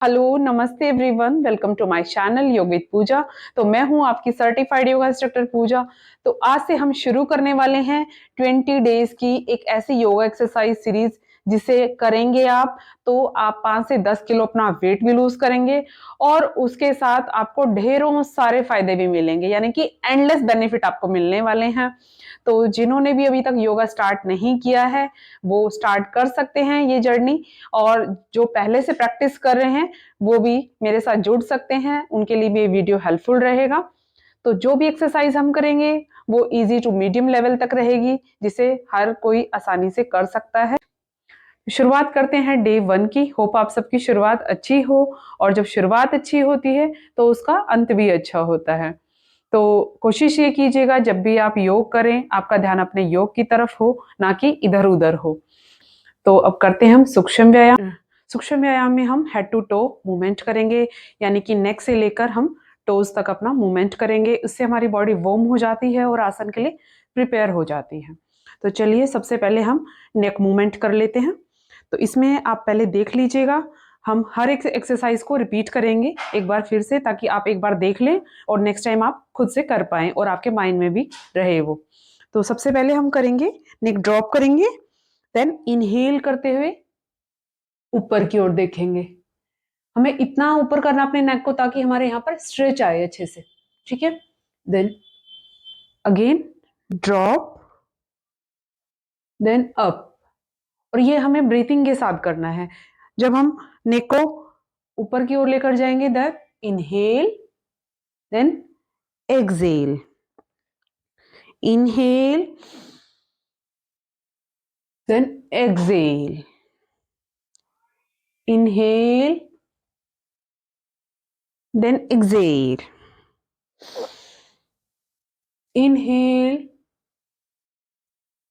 Hello नमस्ते everyone, welcome to my channel Yog with Pooja. तो मैं हूं आपकी सर्टिफाइड योगा इंस्ट्रक्टर पूजा। तो आज से हम शुरू करने वाले हैं 20 डेज की एक ऐसी योगा एक्सरसाइज सीरीज जिसे करेंगे आप तो आप 5 से 10 किलो अपना वेट भी लूज करेंगे और उसके साथ आपको ढेरों सारे फायदे भी मिलेंगे, यानी कि एंडलेस बेनिफिट आपको मिलने वाले हैं। तो जिन्होंने भी अभी तक योगा स्टार्ट नहीं किया है वो स्टार्ट कर सकते हैं ये जर्नी, और जो पहले से प्रैक्टिस कर रहे हैं वो भी मेरे साथ जुड़ सकते हैं, उनके लिए भी ये वीडियो हेल्पफुल रहेगा। तो जो भी एक्सरसाइज हम करेंगे वो इजी टू मीडियम लेवल तक रहेगी, जिसे हर कोई आसानी से कर सकता है। शुरुआत करते हैं डे 1 की। होप आप सबकी शुरुआत अच्छी हो, और जब शुरुआत अच्छी होती है तो उसका अंत भी अच्छा होता है। तो कोशिश ये कीजिएगा जब भी आप योग करें आपका ध्यान अपने योग की तरफ हो, ना कि इधर उधर हो। तो अब करते हैं हम सूक्ष्म व्यायाम। सूक्ष्म व्यायाम में हम हेड टू टो मूवमेंट करेंगे, यानी कि नेक से लेकर हम टोज तक अपना मूवमेंट करेंगे। इससे हमारी बॉडी वार्म हो जाती है और आसन के लिए प्रिपेयर हो जाती है। तो चलिए सबसे पहले हम नेक मूवमेंट कर लेते हैं। तो इसमें आप पहले देख लीजिएगा, हम हर एक एक्सरसाइज को रिपीट करेंगे एक बार फिर से, ताकि आप एक बार देख लें और नेक्स्ट टाइम आप खुद से कर पाएं और आपके माइंड में भी रहे वो। तो सबसे पहले हम करेंगे नेक ड्रॉप करेंगे, देन इनहेल करते हुए ऊपर की ओर देखेंगे। हमें इतना ऊपर करना अपने नेक को ताकि हमारे यहाँ पर स्ट्रेच आए अच्छे से, ठीक है। Then again drop, then up. और ये हमें ब्रीथिंग के साथ करना है। जब हम नेक को ऊपर की ओर लेकर जाएंगे, that inhale, then exhale, inhale, then exhale, inhale, then exhale, inhale,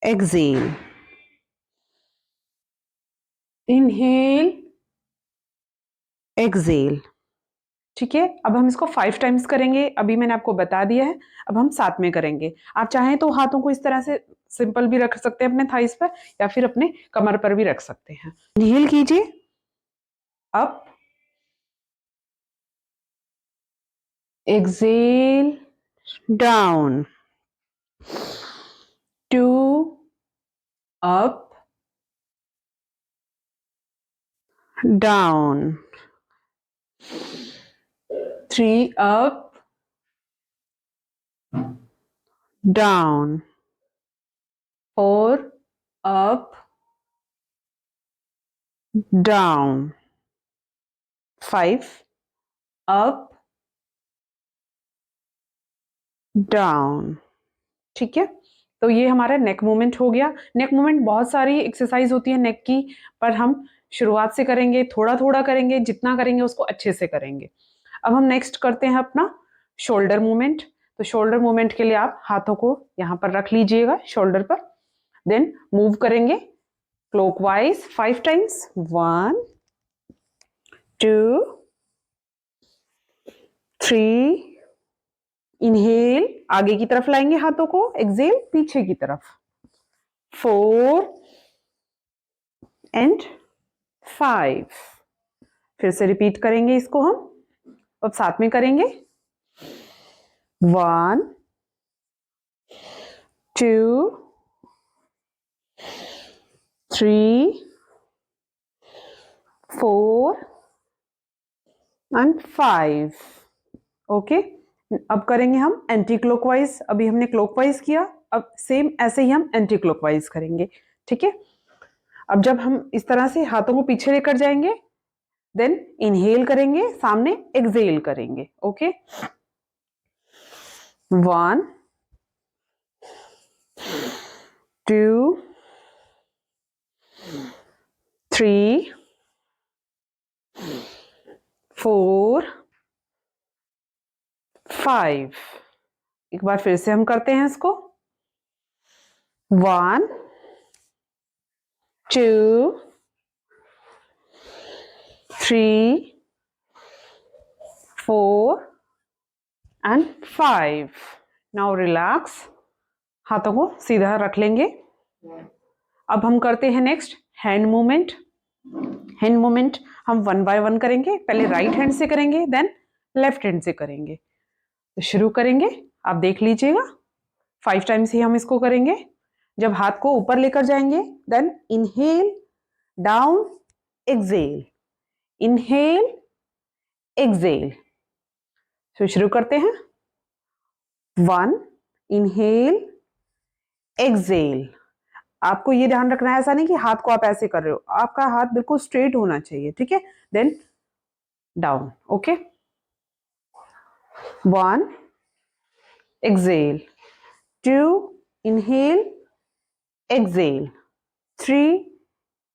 exhale, inhale, exhale। ठीक है, अब हम इसको 5 टाइम्स करेंगे। अभी मैंने आपको बता दिया है, अब हम साथ में करेंगे। आप चाहें तो हाथों को इस तरह से सिंपल भी रख सकते हैं अपने थाइस पर, या फिर अपने कमर पर भी रख सकते हैं। इनहेल कीजिए, up, exhale, down, 2 up, down, 3 up, down, 4 up, down, 5 up, down। ठीक है, तो ये हमारा नेक मूवमेंट हो गया। नेक मूवमेंट बहुत सारी एक्सरसाइज होती है नेक की, पर हम शुरुआत से करेंगे, थोड़ा थोड़ा करेंगे, जितना करेंगे उसको अच्छे से करेंगे। अब हम नेक्स्ट करते हैं अपना शोल्डर मूवमेंट। तो शोल्डर मूवमेंट के लिए आप हाथों को यहाँ पर रख लीजिएगा शोल्डर पर, देन मूव करेंगे क्लॉकवाइज 5 टाइम्स। 1 2 3, इनहेल आगे की तरफ लाएंगे हाथों को, एक्सेल पीछे की तरफ, 4 एंड 5। फिर से रिपीट करेंगे इसको हम, अब साथ में करेंगे। 1 2 3 4 एंड 5। ओके, अब करेंगे हम एंटी क्लॉकवाइज। अभी हमने क्लॉकवाइज किया, अब सेम ऐसे ही हम एंटी क्लॉकवाइज करेंगे। ठीक है, अब जब हम इस तरह से हाथों को पीछे लेकर जाएंगे, देन इनहेल करेंगे, सामने एक्सेल करेंगे। ओके, 1 2 3 4 5। एक बार फिर से हम करते हैं इसको। 1 2 3 4 एंड 5। नाउ रिलैक्स, हाथों को सीधा रख लेंगे। अब हम करते हैं next hand movement. Hand movement हम वन बाय वन करेंगे, पहले राइट हैंड से करेंगे, देन लेफ्ट हैंड से करेंगे। तो शुरू करेंगे, आप देख लीजिएगा 5 टाइम्स ही हम इसको करेंगे। जब हाथ को ऊपर लेकर जाएंगे, then inhale, down, exhale, inhale, exhale. तो शुरू करते हैं। 1, इनहेल, एक्सेल। आपको ये ध्यान रखना है, ऐसा नहीं कि हाथ को आप ऐसे कर रहे हो, आपका हाथ बिल्कुल स्ट्रेट होना चाहिए, ठीक है। Then down, okay. 1, exhale, 2, inhale, exhale, 3,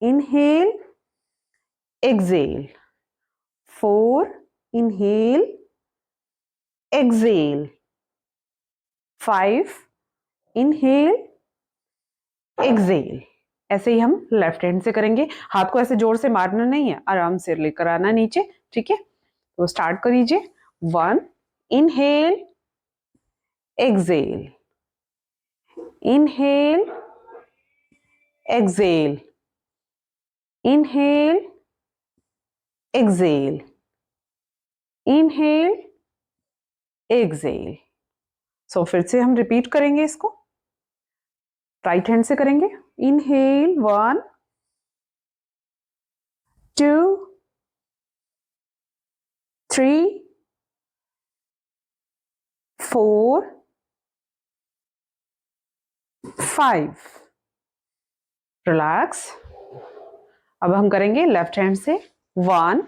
inhale, exhale, 4, inhale, exhale, 5, inhale, exhale। ऐसे ही हम लेफ्ट हैंड से करेंगे। हाथ को ऐसे जोर से मारना नहीं है, आराम से लेकर आना नीचे, ठीक है। तो स्टार्ट करिए। 1, inhale, exhale, inhale, exhale, inhale, exhale, inhale, exhale। सो फिर से हम रिपीट करेंगे इसको, राइट हैंड से करेंगे। इनहेल 1, 2, 3, 4, 5। रिलैक्स। अब हम करेंगे लेफ्ट हैंड से। 1,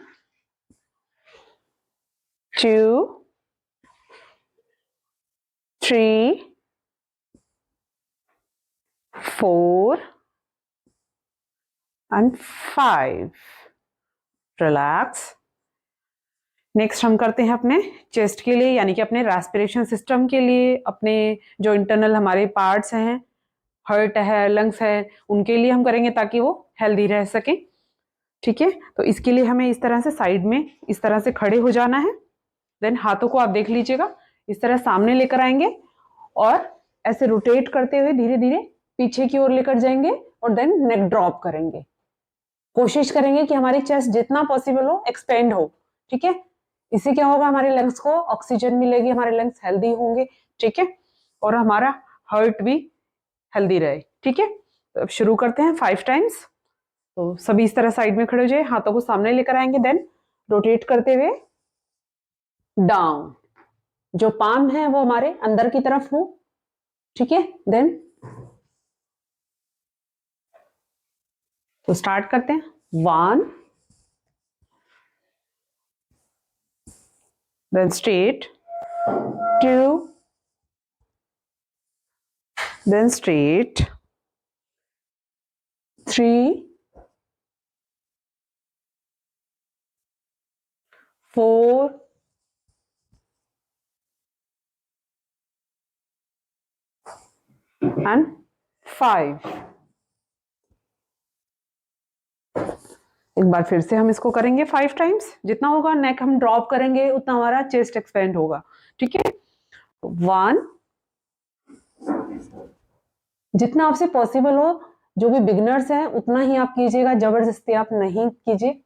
2, 3, 4 and 5। रिलैक्स। नेक्स्ट हम करते हैं अपने चेस्ट के लिए, यानी कि अपने रेस्पिरेशन सिस्टम के लिए, अपने जो इंटरनल हमारे पार्ट्स हैं, हार्ट है, लंग्स है, उनके लिए हम करेंगे ताकि वो हेल्दी रह सके, ठीक है। तो इसके लिए हमें इस तरह से साइड में इस तरह से खड़े हो जाना है। देन हाथों को आप देख लीजिएगा, इस तरह सामने लेकर आएंगे और ऐसे रोटेट करते हुए धीरे धीरे पीछे की ओर लेकर जाएंगे और देन नेक ड्रॉप करेंगे। कोशिश करेंगे कि हमारी चेस्ट जितना पॉसिबल हो एक्सपेंड हो, ठीक है। इससे क्या होगा, हमारे लंग्स को ऑक्सीजन मिलेगी, हमारे लंग्स हेल्दी होंगे, ठीक है, और हमारा हार्ट भी हेल्दी रहे, ठीक है। तो अब शुरू करते हैं 5 टाइम्स। तो सभी इस तरह साइड में खड़े हो जाए, हाथों को सामने लेकर आएंगे, देन रोटेट करते हुए डाउन, जो पाम है वो हमारे अंदर की तरफ हो, ठीक है। देन तो स्टार्ट करते हैं। 1, then straight, 2, then straight, 3, 4, and 5। एक बार फिर से हम इसको करेंगे 5 टाइम्स। जितना होगा नेक हम ड्रॉप करेंगे उतना हमारा चेस्ट एक्सपेंड होगा, ठीक है। 1, जितना आपसे पॉसिबल हो, जो भी बिगिनर्स हैं उतना ही आप कीजिएगा, जबरदस्ती आप नहीं कीजिए।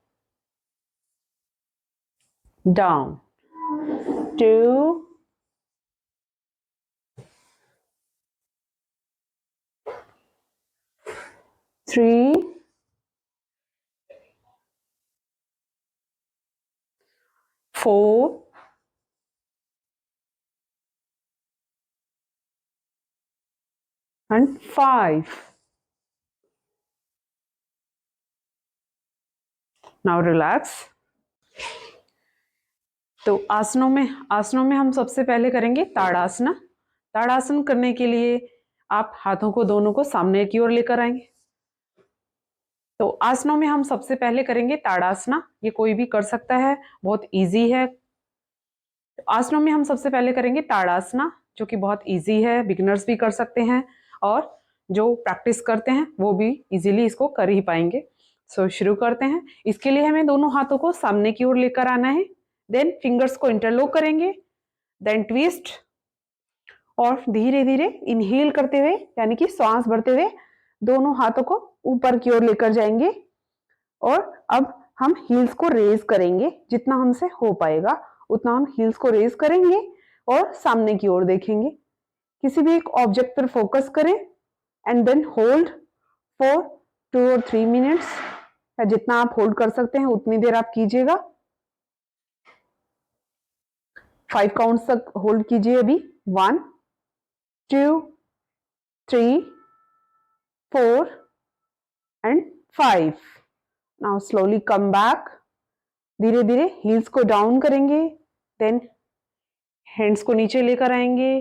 Down, 2, 3, 4, and 5। Now relax. तो आसनों में हम सबसे पहले करेंगे ताड़ासना। ताड़ासन करने के लिए आप हाथों को दोनों को सामने की ओर लेकर आएंगे। तो आसनों में हम सबसे पहले करेंगे ताड़ासना। ये कोई भी कर सकता है, बहुत इजी है। आसनों में हम सबसे पहले करेंगे ताड़ासना, जो कि बहुत इजी है, बिगिनर्स भी कर सकते हैं और जो प्रैक्टिस करते हैं वो भी इजीली इसको कर ही पाएंगे। सो शुरू करते हैं। इसके लिए हमें दोनों हाथों को सामने की ओर लेकर आना है, देन फिंगर्स को इंटरलॉक करेंगे, देन ट्विस्ट और धीरे धीरे इनहेल करते हुए, यानी कि सांस भरते हुए दोनों हाथों को ऊपर की ओर लेकर जाएंगे, और अब हम हील्स को रेज करेंगे, जितना हमसे हो पाएगा उतना हम हील्स को रेज करेंगे और सामने की ओर देखेंगे। किसी भी एक ऑब्जेक्ट पर फोकस करें एंड देन होल्ड फॉर 2 और 3 मिनट्स, या जितना आप होल्ड कर सकते हैं उतनी देर आप कीजिएगा। 5 काउंट्स तक होल्ड कीजिए अभी। 1 2 3 4 and 5। Now slowly come back. धीरे धीरे हील्स को डाउन करेंगे, देन हैंड्स को नीचे लेकर आएंगे।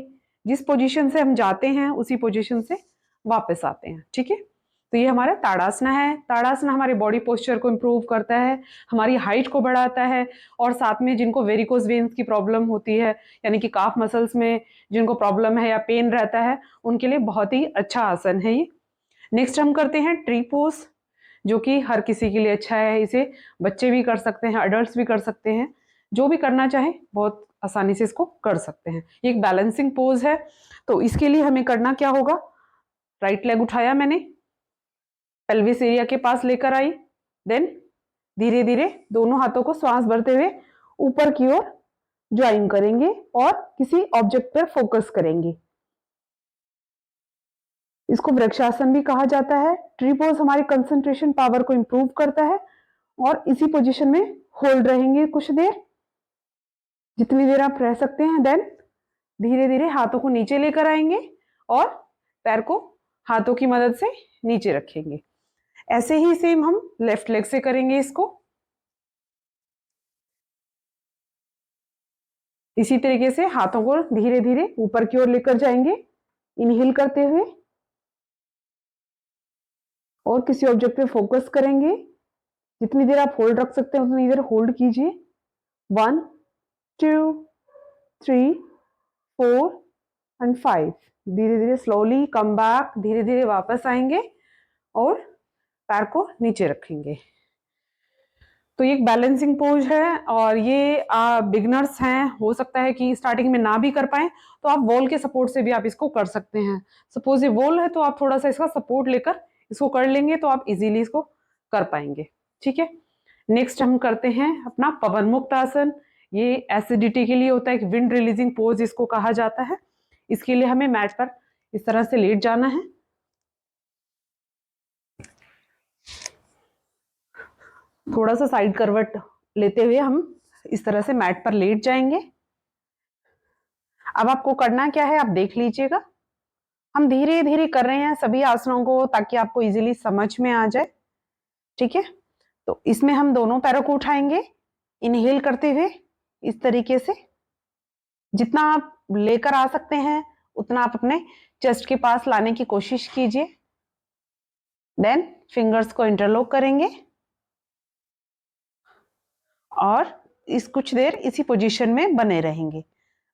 जिस पोजीशन से हम जाते हैं उसी पोजीशन से वापस आते हैं। ठीक है, तो ये हमारा ताड़ासना है। ताड़ासना हमारे बॉडी पोस्चर को इम्प्रूव करता है, हमारी हाइट को बढ़ाता है, और साथ में जिनको वेरिकोज वेन्स की प्रॉब्लम होती है, यानी कि काफ मसल्स में जिनको प्रॉब्लम है या पेन रहता है, उनके लिए बहुत ही अच्छा आसन है ये। नेक्स्ट हम करते हैं ट्री पोज, जो कि हर किसी के लिए अच्छा है। इसे बच्चे भी कर सकते हैं, अडल्ट भी कर सकते हैं, जो भी करना चाहे बहुत आसानी से इसको कर सकते हैं। ये एक बैलेंसिंग पोज है। तो इसके लिए हमें करना क्या होगा, राइट लेग उठाया मैंने, पेल्विस एरिया के पास लेकर आई, देन धीरे धीरे दोनों हाथों को श्वास भरते हुए ऊपर की ओर ज्वाइन करेंगे और किसी ऑब्जेक्ट पर फोकस करेंगे। इसको वृक्षासन भी कहा जाता है। ट्री पोज हमारी कंसंट्रेशन पावर को इंप्रूव करता है, और इसी पोजीशन में होल्ड रहेंगे कुछ देर, जितनी देर आप रह सकते हैं। देन धीरे धीरे हाथों को नीचे लेकर आएंगे और पैर को हाथों की मदद से नीचे रखेंगे। ऐसे ही सेम हम लेफ्ट लेग से करेंगे इसको। इसी तरीके से हाथों को धीरे धीरे ऊपर की ओर लेकर जाएंगे, इनहेल करते हुए, और किसी ऑब्जेक्ट पे फोकस करेंगे। जितनी देर आप होल्ड रख सकते हैं उतनी देर होल्ड कीजिए। 1 2 3 4 एंड 5। धीरे धीरे स्लोली कम बैक, धीरे धीरे वापस आएंगे और पैर को नीचे रखेंगे। तो ये एक बैलेंसिंग पोज है, और ये बिगनर्स हैं, हो सकता है कि स्टार्टिंग में ना भी कर पाए, तो आप वॉल के सपोर्ट से भी आप इसको कर सकते हैं। सपोज ये वॉल है तो आप थोड़ा सा इसका सपोर्ट लेकर इसको कर लेंगे तो आप इजीली इसको कर पाएंगे। ठीक है, नेक्स्ट हम करते हैं अपना पवन मुक्त आसन। ये एसिडिटी के लिए होता है, एक विंड रिलीजिंग पोज इसको कहा जाता है। इसके लिए हमें मैट पर इस तरह से लेट जाना है। थोड़ा सा साइड करवट लेते हुए हम इस तरह से मैट पर लेट जाएंगे। अब आपको करना क्या है आप देख लीजिएगा। हम धीरे धीरे कर रहे हैं सभी आसनों को ताकि आपको इजीली समझ में आ जाए। ठीक है, तो इसमें हम दोनों पैरों को उठाएंगे, इनहेल करते हुए इस तरीके से। जितना आप लेकर आ सकते हैं उतना आप अपने चेस्ट के पास लाने की कोशिश कीजिए। देन फिंगर्स को इंटरलॉक करेंगे और इस कुछ देर इसी पोजीशन में बने रहेंगे।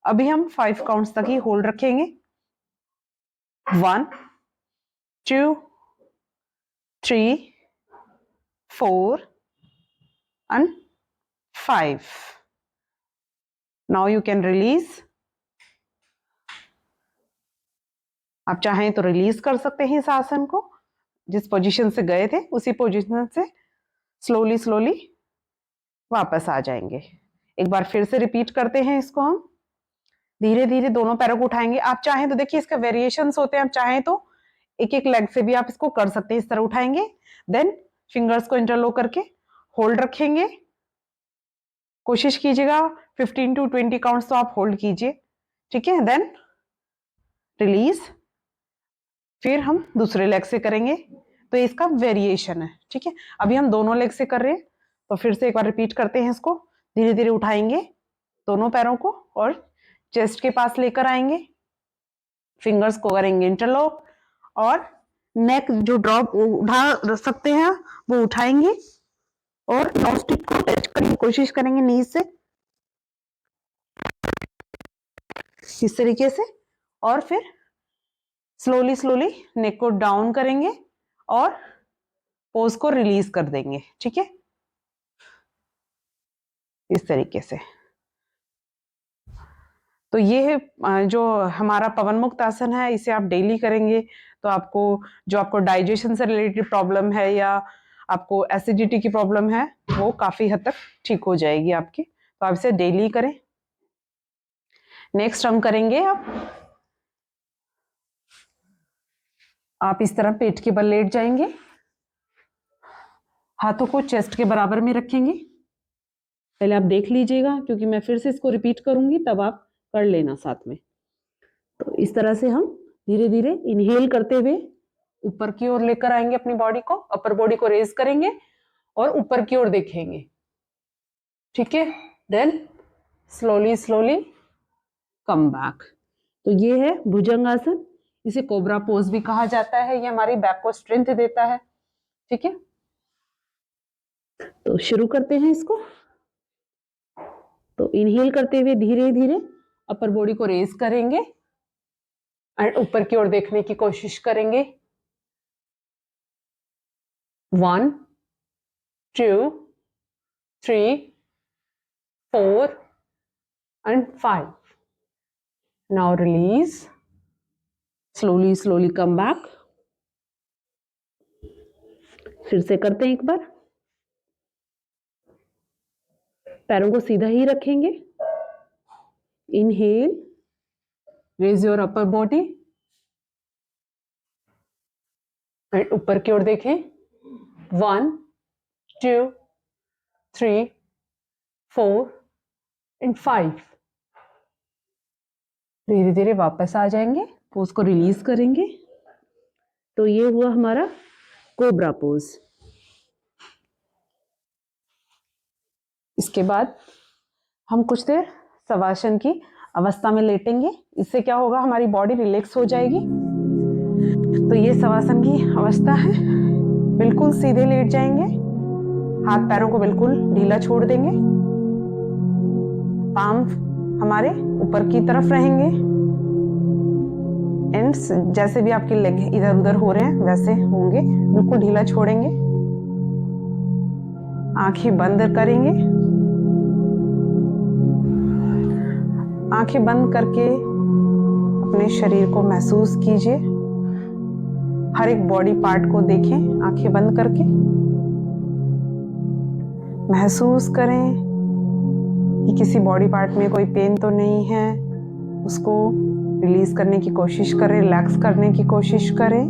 अभी हम 5 काउंट्स तक ही होल्ड रखेंगे। 1 2 3 4 and 5. Now you can release. आप चाहें तो रिलीज कर सकते हैं इस आसन को, जिस पोजीशन से गए थे उसी पोजीशन से स्लोली स्लोली वापस आ जाएंगे। एक बार फिर से रिपीट करते हैं इसको। हम धीरे धीरे दोनों पैरों को उठाएंगे। आप चाहें तो देखिए इसके वेरिएशंस होते हैं, आप चाहें तो एक एक लेग से भी आप इसको कर सकते हैं। इस तरह उठाएंगे, देन फिंगर्स को इंटरलॉक करके होल्ड रखेंगे। कोशिश कीजिएगा 15 to 20 काउंट्स तो आप होल्ड कीजिए। ठीक है, देन रिलीज। फिर हम दूसरे लेग से करेंगे, तो इसका वेरिएशन है। ठीक है, अभी हम दोनों लेग से कर रहे हैं, तो फिर से एक बार रिपीट करते हैं इसको। धीरे धीरे उठाएंगे दोनों पैरों को और चेस्ट के पास लेकर आएंगे, फिंगर्स को करेंगे इंटरलॉक, और नेक जो ड्रॉप उठा सकते हैं वो उठाएंगे और नॉस्टिक को टच करने की कोशिश करेंगे नीज से, इस तरीके से। और फिर स्लोली स्लोली नेक को डाउन करेंगे और पोज को रिलीज कर देंगे। ठीक है, इस तरीके से। तो ये जो हमारा पवन मुक्त आसन है, इसे आप डेली करेंगे तो आपको जो आपको डाइजेशन से रिलेटेड प्रॉब्लम है या आपको एसिडिटी की प्रॉब्लम है वो काफी हद तक ठीक हो जाएगी आपकी। तो आप इसे डेली करें। नेक्स्ट हम करेंगे, आप इस तरह पेट के बल लेट जाएंगे, हाथों को चेस्ट के बराबर में रखेंगे। पहले आप देख लीजिएगा, क्योंकि मैं फिर से इसको रिपीट करूंगी, तब आप कर लेना साथ में। तो इस तरह से हम धीरे धीरे इनहेल करते हुए ऊपर की ओर लेकर आएंगे अपनी बॉडी को, अपर बॉडी को रेज करेंगे और ऊपर की ओर देखेंगे। ठीक है, then slowly slowly come back. तो ये है भुजंगासन, इसे कोबरा पोज भी कहा जाता है। ये हमारी बैक को स्ट्रेंथ देता है। ठीक है, तो शुरू करते हैं इसको। तो इनहेल करते हुए धीरे धीरे अपर बॉडी को रेज करेंगे और ऊपर की ओर देखने की कोशिश करेंगे। 1 2 3 4 and 5. Now release. Slowly slowly come back. फिर से करते हैं एक बार। पैरों को सीधा ही रखेंगे। Inhale, raise your upper body and ऊपर की ओर देखें। 1 2 3 4 and 5। धीरे धीरे वापस आ जाएंगे, पोज को रिलीज करेंगे। तो ये हुआ हमारा कोबरा पोज। इसके बाद हम कुछ देर शवासन की अवस्था में लेटेंगे। इससे क्या होगा, हमारी बॉडी रिलैक्स हो जाएगी। तो ये शवासन की अवस्था है। बिल्कुल सीधे लेट जाएंगे, हाथ पैरों को बिल्कुल ढीला छोड़ देंगे, पाम हमारे ऊपर की तरफ रहेंगे, एंड्स जैसे भी आपके लेग इधर उधर हो रहे हैं वैसे होंगे, बिल्कुल ढीला छोड़ेंगे। आंखें बंद करेंगे। आंखें बंद करके अपने शरीर को महसूस कीजिए। हर एक बॉडी पार्ट को देखें आंखें बंद करके। महसूस करें कि किसी बॉडी पार्ट में कोई पेन तो नहीं है। उसको रिलीज करने की कोशिश करें, रिलैक्स करने की कोशिश करें।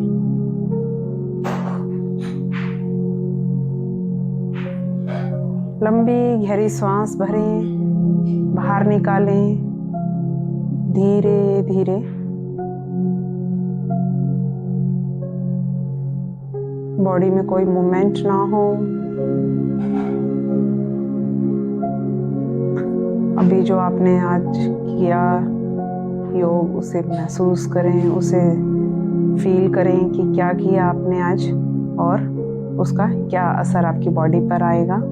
लंबी गहरी सांस भरें, बाहर निकालें धीरे धीरे। बॉडी में कोई मूवमेंट ना हो। अभी जो आपने आज किया योग, उसे महसूस करें, उसे फील करें कि क्या किया आपने आज और उसका क्या असर आपकी बॉडी पर आएगा।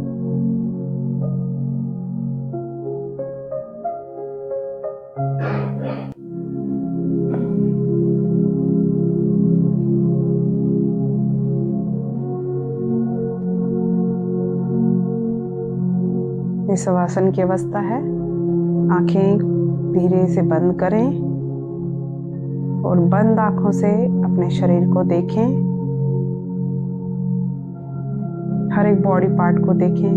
ये शवासन की अवस्था है। आंखें धीरे से बंद करें और बंद आंखों से अपने शरीर को देखें। हर एक बॉडी पार्ट को देखें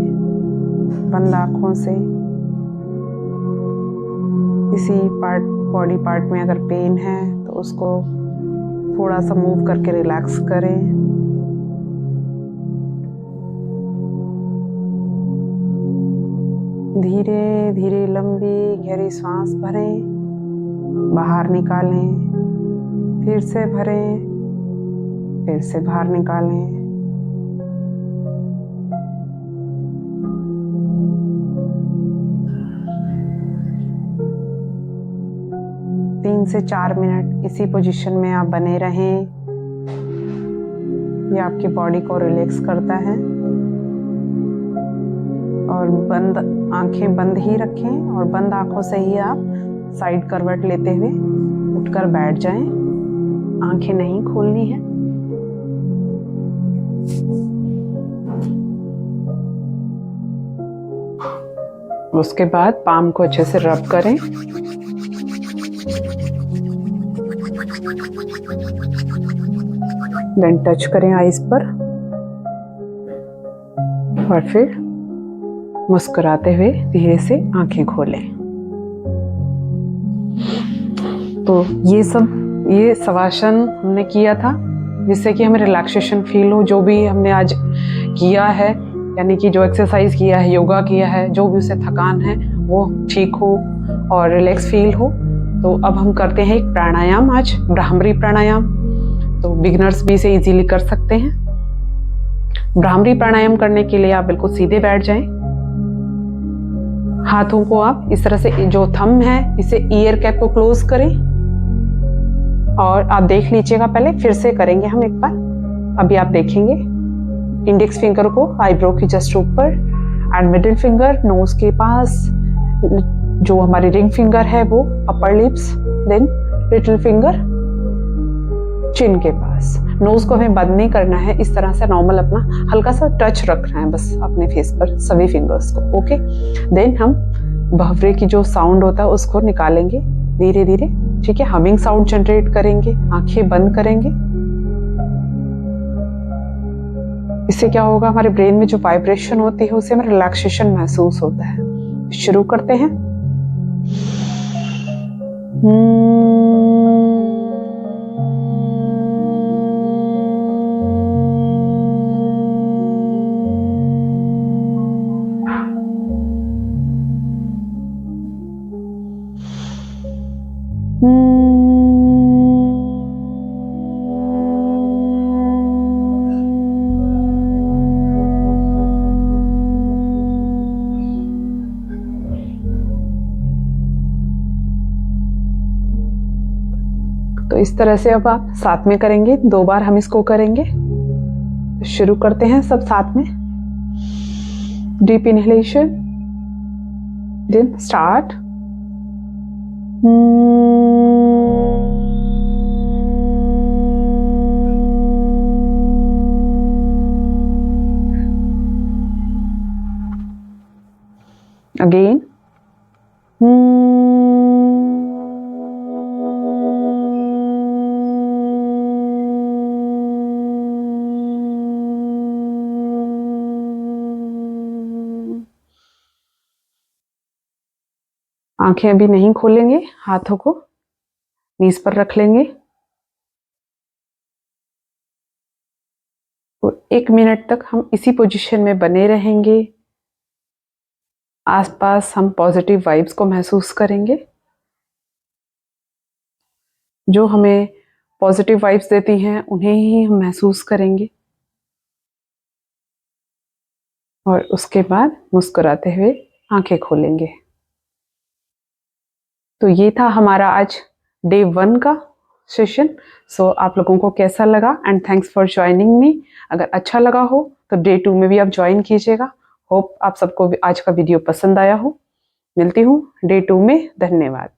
बंद आंखों से। किसी बॉडी पार्ट में अगर पेन है तो उसको थोड़ा सा मूव करके रिलैक्स करें। धीरे धीरे लंबी गहरी सांस भरें, बाहर निकालें, फिर से भरें, फिर से बाहर निकालें। तीन से 4 मिनट इसी पोजीशन में आप बने रहें। ये आपकी बॉडी को रिलैक्स करता है। और आंखें बंद ही रखें और बंद आंखों से ही आप साइड करवट लेते हुए उठकर बैठ जाएं। आंखें नहीं खोलनी है। उसके बाद पाम को अच्छे से रब करें। देन टच करें आईज पर। और फिर मुस्कुराते हुए धीरे से आंखें खोलें। तो ये शवासन हमने किया था जिससे कि हमें रिलैक्सेशन फील हो। जो भी हमने आज किया है, यानी कि जो एक्सरसाइज किया है, योगा किया है, जो भी उससे थकान है वो ठीक हो और रिलैक्स फील हो। तो अब हम करते हैं एक प्राणायाम, आज भ्रामरी प्राणायाम। तो बिगिनर्स भी इसे इजीली कर सकते हैं। भ्रामरी प्राणायाम करने के लिए आप बिल्कुल सीधे बैठ जाएं। हाथों को आप इस तरह से, जो थंब है इसे ईयर कैप को क्लोज करें और आप देख लीजिएगा। पहले फिर से करेंगे हम एक बार। अभी आप देखेंगे इंडेक्स फिंगर को आईब्रो की जस्ट ऊपर एंड मिडिल फिंगर नोज के पास, जो हमारी रिंग फिंगर है वो upper lips, then little finger chin के पास। नोज को हमें बंद नहीं करना है, इस तरह से नॉर्मल अपना हल्का सा टच रखना है बस अपने फेस पर सभी फिंगर्स को। ओके, देन हम भंवरे की जो साउंड होता है उसको निकालेंगे धीरे धीरे। ठीक है, हमिंग साउंड जनरेट करेंगे, आंखें बंद करेंगे। इससे क्या होगा, हमारे ब्रेन में जो वाइब्रेशन होती है उससे हमें रिलैक्सेशन महसूस होता है। शुरू करते हैं। तो इस तरह से अब आप साथ में करेंगे, 2 बार हम इसको करेंगे। तो शुरू करते हैं सब साथ में। Deep inhalation, then start. Again. आंखें अभी नहीं खोलेंगे, हाथों को नीज पर रख लेंगे और 1 मिनट तक हम इसी पोजीशन में बने रहेंगे। आसपास हम पॉजिटिव वाइब्स को महसूस करेंगे, जो हमें पॉजिटिव वाइब्स देती हैं उन्हें ही हम महसूस करेंगे। और उसके बाद मुस्कुराते हुए आंखें खोलेंगे। तो ये था हमारा आज डे 1 का सेशन। सो आप लोगों को कैसा लगा, and thanks for joining me. अगर अच्छा लगा हो तो डे 2 में भी आप ज्वाइन कीजिएगा। होप आप सबको आज का वीडियो पसंद आया हो। मिलती हूँ डे 2 में। धन्यवाद।